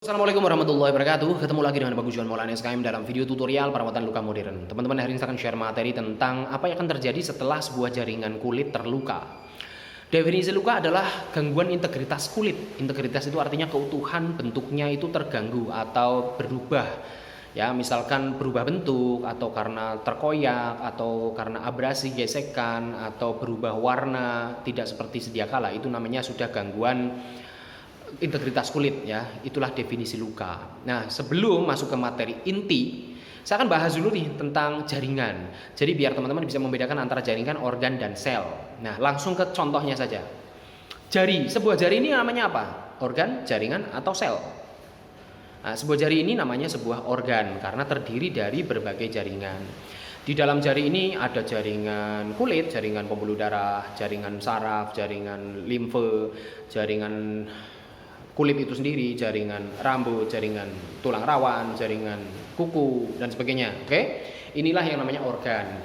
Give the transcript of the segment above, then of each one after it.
Assalamualaikum warahmatullahi wabarakatuh. Ketemu lagi dengan Bagus Juan Maulana SKM dalam video tutorial perawatan luka modern. Teman-teman, hari ini saya akan share materi tentang apa yang akan terjadi setelah sebuah jaringan kulit terluka. Definisi luka adalah gangguan integritas kulit. Integritas itu artinya keutuhan bentuknya itu terganggu atau berubah. Ya, misalkan berubah bentuk atau karena terkoyak atau karena abrasi, gesekan atau berubah warna tidak seperti sedia kala, itu namanya sudah gangguan integritas kulit ya. Itulah definisi luka. Nah, sebelum masuk ke materi inti, saya akan bahas dulu nih tentang jaringan. Jadi biar teman-teman bisa membedakan antara jaringan, organ, dan sel. Nah, langsung ke contohnya saja. Sebuah jari ini namanya apa? Organ, jaringan, atau sel? Nah, sebuah jari ini namanya sebuah organ karena terdiri dari berbagai jaringan. Di dalam jari ini ada jaringan kulit, jaringan pembuluh darah, jaringan saraf, jaringan limfe, jaringan kulit itu sendiri, jaringan rambut, jaringan tulang rawan, jaringan kuku, dan sebagainya. Oke, inilah yang namanya organ.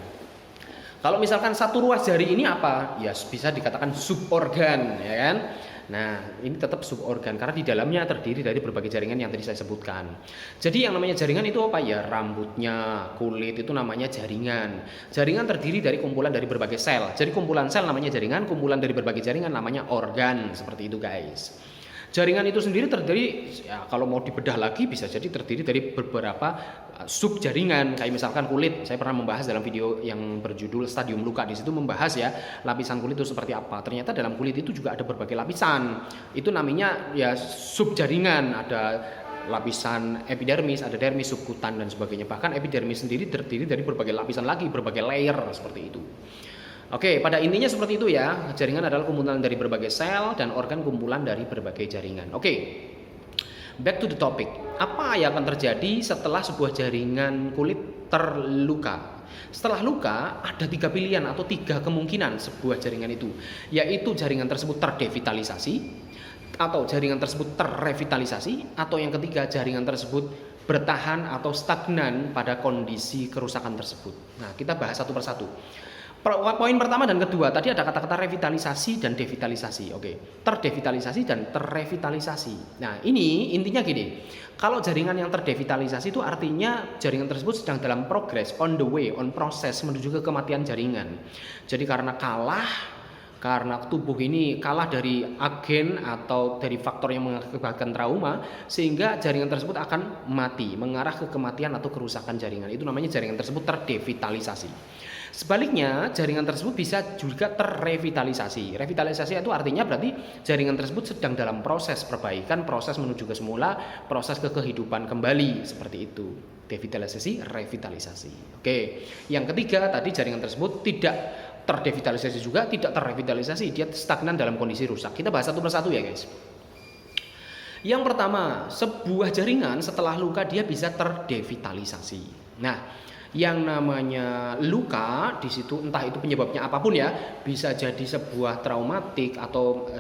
Kalau misalkan satu ruas jari ini apa? Ya bisa dikatakan suborgan, ya kan? Nah, ini tetap suborgan karena di dalamnya terdiri dari berbagai jaringan yang tadi saya sebutkan. Jadi yang namanya jaringan itu apa ya? Rambutnya, kulit itu namanya jaringan. Jaringan terdiri dari kumpulan dari berbagai sel. Jadi kumpulan sel namanya jaringan, kumpulan dari berbagai jaringan namanya organ. Seperti itu, guys. Jaringan itu sendiri terdiri, ya kalau mau dibedah lagi bisa jadi terdiri dari beberapa sub jaringan. Kayak misalkan kulit, saya pernah membahas dalam video yang berjudul Stadium Luka. Di situ membahas ya lapisan kulit itu seperti apa. Ternyata dalam kulit itu juga ada berbagai lapisan. Itu namanya ya sub jaringan. Ada lapisan epidermis, ada dermis, subkutan, dan sebagainya. Bahkan epidermis sendiri terdiri dari berbagai lapisan lagi, berbagai layer seperti itu. Oke, pada intinya seperti itu ya. Jaringan adalah kumpulan dari berbagai sel dan organ kumpulan dari berbagai jaringan. Oke, back to the topic. Apa yang akan terjadi setelah sebuah jaringan kulit terluka? Setelah luka, ada 3 pilihan atau 3 kemungkinan sebuah jaringan itu. Yaitu jaringan tersebut terdevitalisasi, atau jaringan tersebut terrevitalisasi, atau yang ketiga jaringan tersebut bertahan atau stagnan pada kondisi kerusakan tersebut. Nah, kita bahas satu persatu. Poin pertama dan kedua tadi ada kata-kata revitalisasi dan devitalisasi. Oke, terdevitalisasi dan terrevitalisasi. Nah, ini intinya gini. Kalau jaringan yang terdevitalisasi itu artinya jaringan tersebut sedang dalam progress, on the way, on process menuju ke kematian jaringan. Jadi karena tubuh ini kalah dari agen atau dari faktor yang mengakibatkan trauma, sehingga jaringan tersebut akan mati, mengarah ke kematian atau kerusakan jaringan. Itu namanya jaringan tersebut terdevitalisasi. Sebaliknya, jaringan tersebut bisa juga terrevitalisasi. Revitalisasi itu artinya berarti jaringan tersebut sedang dalam proses perbaikan, proses menuju ke semula, proses ke kehidupan kembali, seperti itu. Devitalisasi, revitalisasi. Oke, yang ketiga tadi jaringan tersebut tidak terdevitalisasi juga, tidak terrevitalisasi, dia stagnan dalam kondisi rusak. Kita bahas satu persatu ya, guys. Yang pertama, sebuah jaringan setelah luka dia bisa terdevitalisasi. Nah, yang namanya luka di situ entah itu penyebabnya apapun ya, bisa jadi sebuah traumatik atau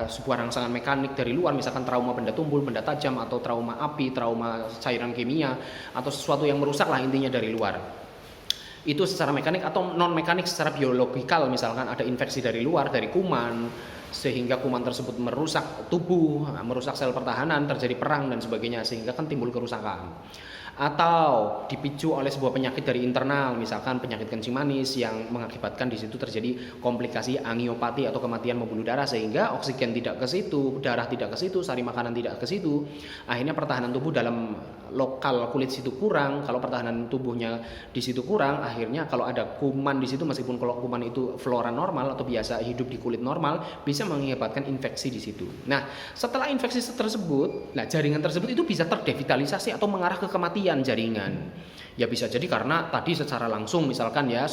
sebuah rangsangan mekanik dari luar, misalkan trauma benda tumpul, benda tajam, atau trauma api, trauma cairan kimia, atau sesuatu yang merusak lah intinya dari luar. Itu secara mekanik atau non mekanik secara biologikal, misalkan ada infeksi dari luar, dari kuman, sehingga kuman tersebut merusak tubuh, merusak sel pertahanan, terjadi perang dan sebagainya, sehingga kan timbul kerusakan. Atau dipicu oleh sebuah penyakit dari internal, misalkan penyakit kencing manis yang mengakibatkan di situ terjadi komplikasi angiopati atau kematian pembuluh darah, sehingga oksigen tidak ke situ, darah tidak ke situ, sari makanan tidak ke situ. Akhirnya pertahanan tubuh dalam lokal kulit situ kurang. Kalau pertahanan tubuhnya di situ kurang, akhirnya kalau ada kuman di situ, meskipun kalau kuman itu flora normal atau biasa hidup di kulit normal, bisa mengakibatkan infeksi di situ. Nah, setelah infeksi tersebut, nah jaringan tersebut itu bisa terdevitalisasi atau mengarah ke kematian jaringan. Ya bisa jadi karena tadi secara langsung misalkan ya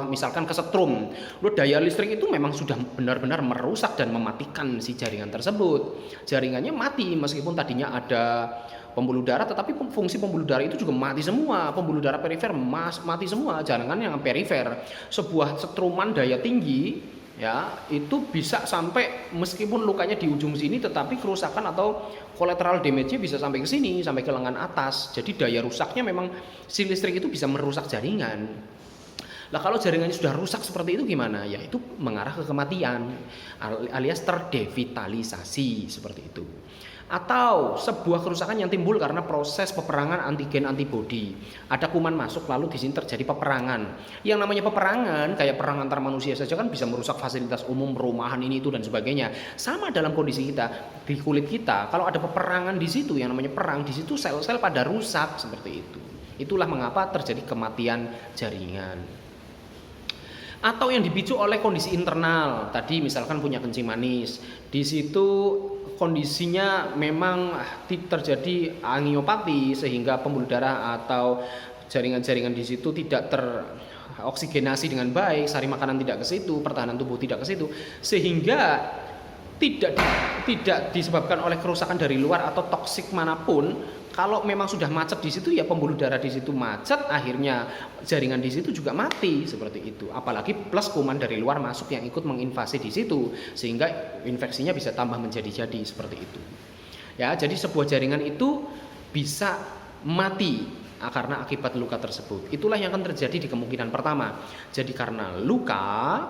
misalkan kesetrum, daya listrik itu memang sudah benar-benar merusak dan mematikan si jaringan tersebut. Jaringannya mati meskipun tadinya ada pembuluh darah, tetapi fungsi pembuluh darah itu juga mati semua. Pembuluh darah perifer mati semua, jaringan yang perifer. Sebuah setruman daya tinggi ya itu bisa sampai meskipun lukanya di ujung sini, tetapi kerusakan atau collateral damage-nya bisa sampai ke sini, sampai ke lengan atas. Jadi daya rusaknya memang si listrik itu bisa merusak jaringan. Lah kalau jaringannya sudah rusak seperti itu gimana? Ya itu mengarah ke kematian alias terdevitalisasi seperti itu. Atau sebuah kerusakan yang timbul karena proses peperangan antigen antibodi. Ada kuman masuk lalu di sini terjadi peperangan. Yang namanya peperangan kayak perang antar manusia saja kan bisa merusak fasilitas umum, perumahan ini itu dan sebagainya. Sama dalam kondisi kita di kulit kita, kalau ada peperangan di situ yang namanya perang, di situ sel-sel pada rusak seperti itu. Itulah mengapa terjadi kematian jaringan. Atau yang dipicu oleh kondisi internal. Tadi misalkan punya kencing manis, di situ kondisinya memang terjadi angiopati sehingga pembuluh darah atau jaringan-jaringan di situ tidak teroksigenasi dengan baik, sari makanan tidak ke situ, pertahanan tubuh tidak ke situ, sehingga tidak disebabkan oleh kerusakan dari luar atau toksik manapun. Kalau memang sudah macet di situ ya pembuluh darah di situ macet, akhirnya jaringan di situ juga mati seperti itu. Apalagi plus kuman dari luar masuk yang ikut menginvasi di situ sehingga infeksinya bisa tambah menjadi-jadi seperti itu. Ya, jadi sebuah jaringan itu bisa mati karena akibat luka tersebut. Itulah yang akan terjadi di kemungkinan pertama. Jadi karena luka,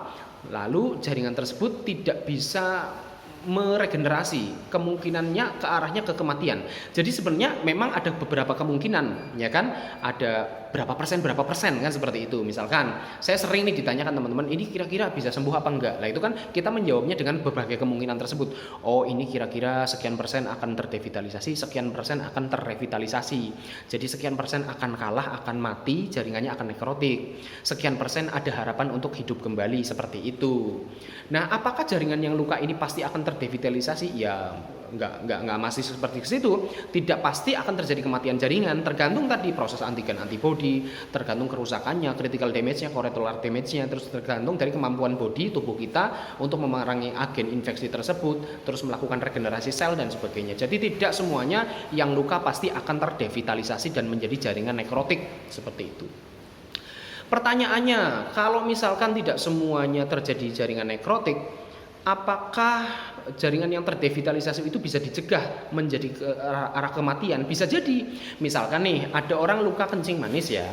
lalu jaringan tersebut tidak bisa meregenerasi, kemungkinannya ke arahnya ke kematian. Jadi sebenarnya memang ada beberapa kemungkinan, ya kan? Ada berapa persen kan seperti itu. Misalkan saya sering nih ditanyakan teman-teman, ini kira-kira bisa sembuh apa enggak? Lah itu kan kita menjawabnya dengan berbagai kemungkinan tersebut. Oh, ini kira-kira sekian persen akan terdevitalisasi, sekian persen akan terrevitalisasi. Jadi sekian persen akan kalah, akan mati, jaringannya akan nekrotik. Sekian persen ada harapan untuk hidup kembali seperti itu. Nah, apakah jaringan yang luka ini pasti akan terdevitalisasi? Ya, enggak masih seperti itu. Tidak pasti akan terjadi kematian jaringan, tergantung tadi proses antigen antibodi, tergantung kerusakannya, critical damage-nya, collateral damage-nya, terus tergantung dari kemampuan bodi tubuh kita untuk memerangi agen infeksi tersebut, terus melakukan regenerasi sel dan sebagainya. Jadi tidak semuanya yang luka pasti akan terdevitalisasi dan menjadi jaringan nekrotik seperti itu. Pertanyaannya, kalau misalkan tidak semuanya terjadi jaringan nekrotik, apakah jaringan yang terdevitalisasi itu bisa dicegah menjadi ke arah kematian? Bisa jadi. Misalkan nih, ada orang luka kencing manis ya.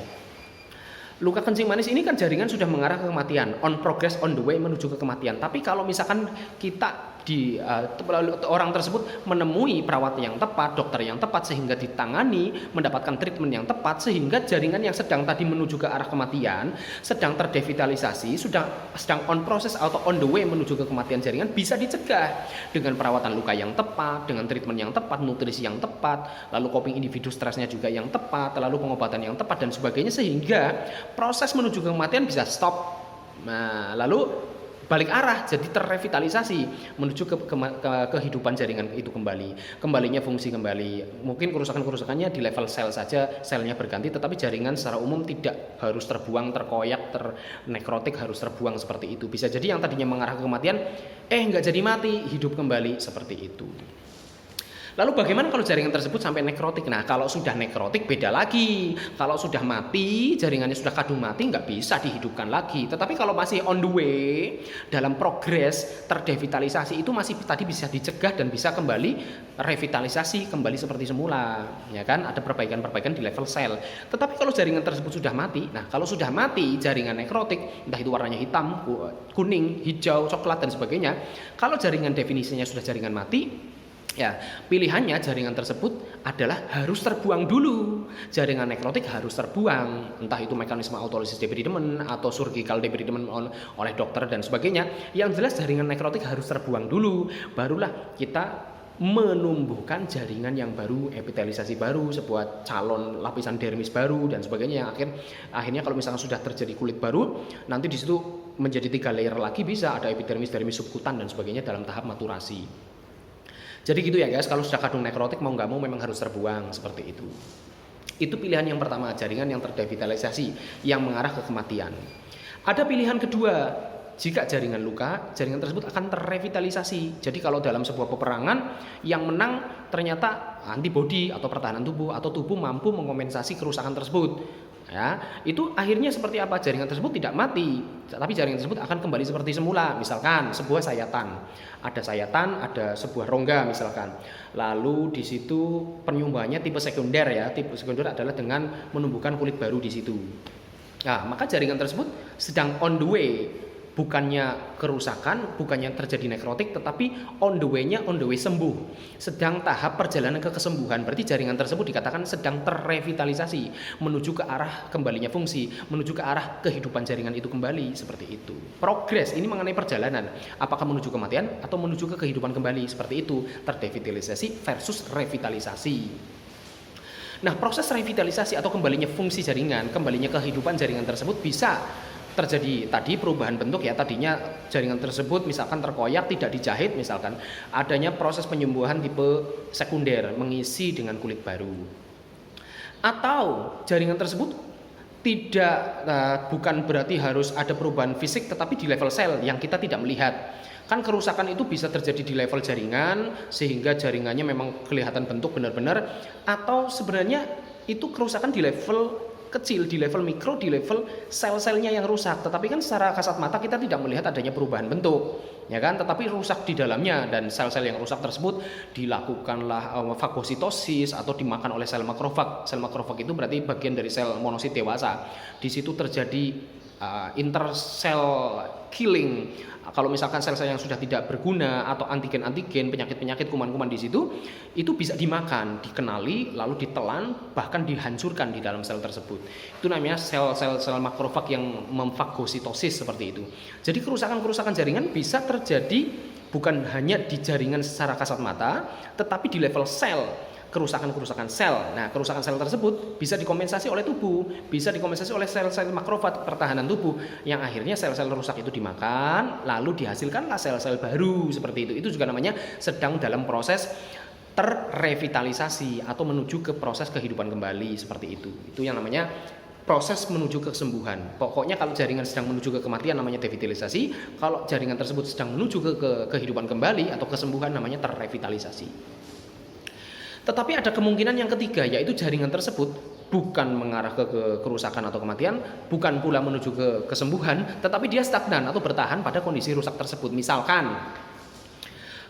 Luka kencing manis ini kan jaringan sudah mengarah ke kematian, on progress, on the way menuju ke kematian. Tapi kalau misalkan kita orang tersebut menemui perawat yang tepat, dokter yang tepat sehingga ditangani, mendapatkan treatment yang tepat sehingga jaringan yang sedang tadi menuju ke arah kematian, sedang terdevitalisasi, sedang on process atau on the way menuju ke kematian jaringan bisa dicegah dengan perawatan luka yang tepat, dengan treatment yang tepat, nutrisi yang tepat, lalu coping individu stresnya juga yang tepat, lalu pengobatan yang tepat dan sebagainya sehingga proses menuju ke kematian bisa stop. Nah, lalu balik arah jadi terrevitalisasi menuju ke kehidupan jaringan itu kembalinya fungsi kembali. Mungkin kerusakannya di level sel saja, selnya berganti, tetapi jaringan secara umum tidak harus terbuang, terkoyak, ternekrotik, harus terbuang seperti itu. Bisa jadi yang tadinya mengarah ke kematian nggak jadi mati, hidup kembali seperti itu. Lalu bagaimana kalau jaringan tersebut sampai nekrotik? Nah, kalau sudah nekrotik beda lagi. Kalau sudah mati, jaringannya sudah kadung mati, nggak bisa dihidupkan lagi. Tetapi kalau masih on the way, dalam progres terdevitalisasi itu masih tadi bisa dicegah dan bisa kembali revitalisasi, kembali seperti semula. Ya kan? Ada perbaikan-perbaikan di level sel. Tetapi kalau jaringan tersebut sudah mati, nah kalau sudah mati jaringan nekrotik, entah itu warnanya hitam, kuning, hijau, coklat dan sebagainya. Kalau jaringan definisinya sudah jaringan mati, ya, pilihannya jaringan tersebut adalah harus terbuang dulu. Jaringan nekrotik harus terbuang, entah itu mekanisme autolysis debridement atau surgical debridement oleh dokter dan sebagainya. Yang jelas jaringan nekrotik harus terbuang dulu, barulah kita menumbuhkan jaringan yang baru, epitelisasi baru, sebuah calon lapisan dermis baru dan sebagainya. Yang akhirnya kalau misalnya sudah terjadi kulit baru, nanti di situ menjadi 3 layer lagi, bisa ada epidermis, dermis, subkutan dan sebagainya dalam tahap maturasi. Jadi gitu ya guys, kalau sudah kadung nekrotik mau nggak mau memang harus terbuang seperti itu. Itu pilihan yang pertama, jaringan yang terdevitalisasi yang mengarah ke kematian. Ada pilihan kedua, jika jaringan luka, jaringan tersebut akan terrevitalisasi. Jadi kalau dalam sebuah peperangan yang menang ternyata antibodi atau pertahanan tubuh atau tubuh mampu mengompensasi kerusakan tersebut. Ya, itu akhirnya seperti apa? Jaringan tersebut tidak mati, tapi jaringan tersebut akan kembali seperti semula. Misalkan sebuah sayatan, ada sebuah rongga misalkan. Lalu di situ penyumbangannya tipe sekunder ya. Tipe sekunder adalah dengan menumbuhkan kulit baru di situ. Nah, maka jaringan tersebut sedang on the way bukannya kerusakan, bukannya terjadi nekrotik, tetapi on the way sembuh, sedang tahap perjalanan ke kesembuhan. Berarti jaringan tersebut dikatakan sedang terrevitalisasi, menuju ke arah kembalinya fungsi, menuju ke arah kehidupan jaringan itu kembali, seperti itu. Progres ini mengenai perjalanan, apakah menuju kematian atau menuju ke kehidupan kembali, seperti itu. Terdevitalisasi versus revitalisasi. Nah, proses revitalisasi atau kembalinya fungsi jaringan, kembalinya kehidupan jaringan tersebut bisa terjadi tadi perubahan bentuk ya. Tadinya jaringan tersebut misalkan terkoyak, tidak dijahit misalkan, adanya proses penyembuhan tipe sekunder, mengisi dengan kulit baru. Atau jaringan tersebut tidak bukan berarti harus ada perubahan fisik, tetapi di level sel yang kita tidak melihat. Kan kerusakan itu bisa terjadi di level jaringan sehingga jaringannya memang kelihatan bentuk benar-benar, atau sebenarnya itu kerusakan di level kecil, di level mikro, di level sel-selnya yang rusak. Tetapi kan secara kasat mata kita tidak melihat adanya perubahan bentuk, ya kan? Tetapi rusak di dalamnya, dan sel-sel yang rusak tersebut dilakukanlah fagositosis atau dimakan oleh sel makrofag. Sel makrofag itu berarti bagian dari sel monosit dewasa. Di situ terjadi intersel killing. Kalau misalkan sel-sel yang sudah tidak berguna atau antigen-antigen, penyakit-penyakit, kuman-kuman di situ, itu bisa dimakan, dikenali, lalu ditelan, bahkan dihancurkan di dalam sel tersebut. Itu namanya sel-sel makrofag yang memfagositosis seperti itu. Jadi kerusakan-kerusakan jaringan bisa terjadi bukan hanya di jaringan secara kasat mata, tetapi di level sel. Kerusakan-kerusakan sel. Nah, kerusakan sel tersebut bisa dikompensasi oleh tubuh, bisa dikompensasi oleh sel-sel makrofag pertahanan tubuh, yang akhirnya sel-sel rusak itu dimakan, lalu dihasilkanlah sel-sel baru seperti itu. Itu juga namanya sedang dalam proses terrevitalisasi atau menuju ke proses kehidupan kembali, seperti itu. Itu yang namanya proses menuju ke kesembuhan. Pokoknya kalau jaringan sedang menuju ke kematian namanya devitalisasi, kalau jaringan tersebut sedang menuju ke kehidupan kembali atau kesembuhan namanya terrevitalisasi. Tetapi ada kemungkinan yang ketiga, yaitu jaringan tersebut bukan mengarah ke kerusakan atau kematian, bukan pula menuju ke kesembuhan, tetapi dia stagnan atau bertahan pada kondisi rusak tersebut. Misalkan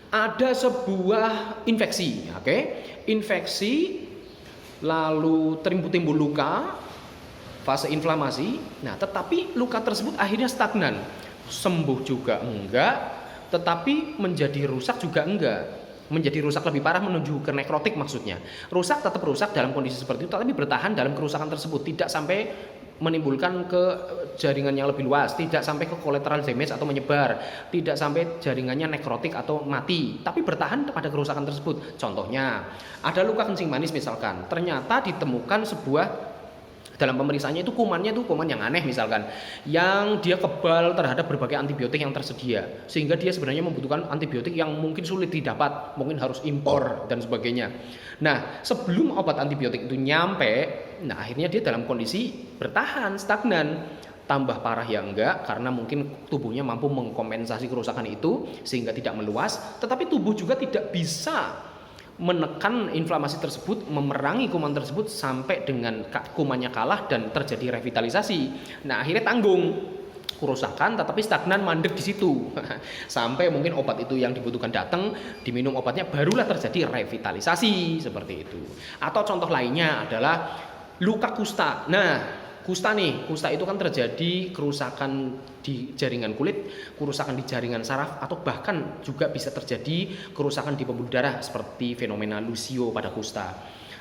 ada sebuah infeksi, infeksi lalu timbul luka, fase inflamasi. Nah, tetapi luka tersebut akhirnya stagnan, sembuh juga enggak, tetapi menjadi rusak juga enggak. Menjadi rusak lebih parah menuju ke nekrotik maksudnya. Rusak tetap rusak dalam kondisi seperti itu, tapi bertahan dalam kerusakan tersebut, tidak sampai menimbulkan ke jaringan yang lebih luas, tidak sampai ke collateral damage atau menyebar, tidak sampai jaringannya nekrotik atau mati, tapi bertahan pada kerusakan tersebut. Contohnya, ada luka kencing manis misalkan, ternyata ditemukan sebuah, dalam pemeriksaannya itu kumannya itu kuman yang aneh misalkan, yang dia kebal terhadap berbagai antibiotik yang tersedia, sehingga dia sebenarnya membutuhkan antibiotik yang mungkin sulit didapat, mungkin harus impor dan sebagainya. Nah, sebelum obat antibiotik itu nyampe, nah akhirnya dia dalam kondisi bertahan, stagnan. Tambah parah ya enggak, karena mungkin tubuhnya mampu mengkompensasi kerusakan itu sehingga tidak meluas, tetapi tubuh juga tidak bisa menekan inflamasi tersebut, memerangi kuman tersebut sampai dengan kumannya kalah dan terjadi revitalisasi. Nah, akhirnya tanggung kerusakan tetapi stagnan, mandek di situ. Sampai mungkin obat itu yang dibutuhkan datang, diminum obatnya, barulah terjadi revitalisasi seperti itu. Atau contoh lainnya adalah luka kusta. Nah, kusta itu kan terjadi kerusakan di jaringan kulit, kerusakan di jaringan saraf, atau bahkan juga bisa terjadi kerusakan di pembuluh darah seperti fenomena Lucio pada kusta.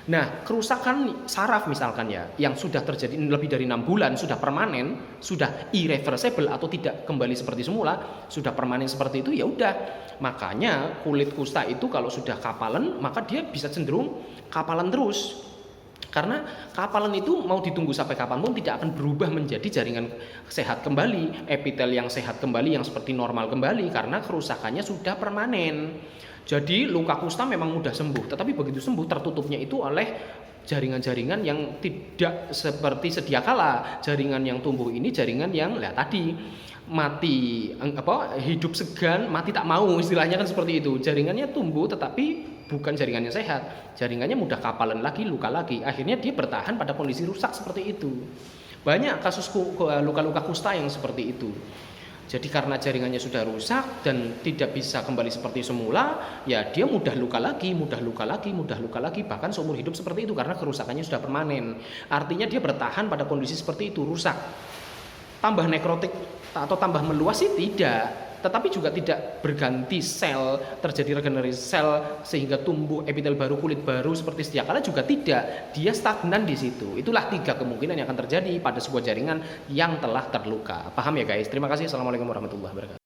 Nah, kerusakan saraf misalkan ya, yang sudah terjadi lebih dari 6 bulan, sudah permanen, sudah irreversible atau tidak kembali seperti semula, sudah permanen seperti itu, ya udah. Makanya kulit kusta itu kalau sudah kapalan, maka dia bisa cenderung kapalan terus. Karena kapalan itu mau ditunggu sampai kapanpun tidak akan berubah menjadi jaringan sehat kembali, epitel yang sehat kembali, yang seperti normal kembali, karena kerusakannya sudah permanen. Jadi luka kusta memang mudah sembuh, tetapi begitu sembuh tertutupnya itu oleh jaringan-jaringan yang tidak seperti sedia kala. Jaringan yang tumbuh ini jaringan yang tadi mati hidup segan, mati tak mau, istilahnya kan seperti itu. Jaringannya tumbuh tetapi bukan jaringannya sehat, jaringannya mudah kapalan lagi, luka lagi, akhirnya dia bertahan pada kondisi rusak seperti itu. Banyak kasus luka-luka kusta yang seperti itu. Jadi karena jaringannya sudah rusak dan tidak bisa kembali seperti semula, ya dia mudah luka lagi, bahkan seumur hidup seperti itu karena kerusakannya sudah permanen. Artinya dia bertahan pada kondisi seperti itu, rusak. Tambah nekrotik atau tambah meluas sih tidak, tetapi juga tidak berganti sel, terjadi regenerasi sel sehingga tumbuh epitel baru, kulit baru seperti sedia kala juga tidak. Dia stagnan di situ. Itulah 3 kemungkinan yang akan terjadi pada sebuah jaringan yang telah terluka. Paham ya guys? Terima kasih. Assalamualaikum warahmatullahi wabarakatuh.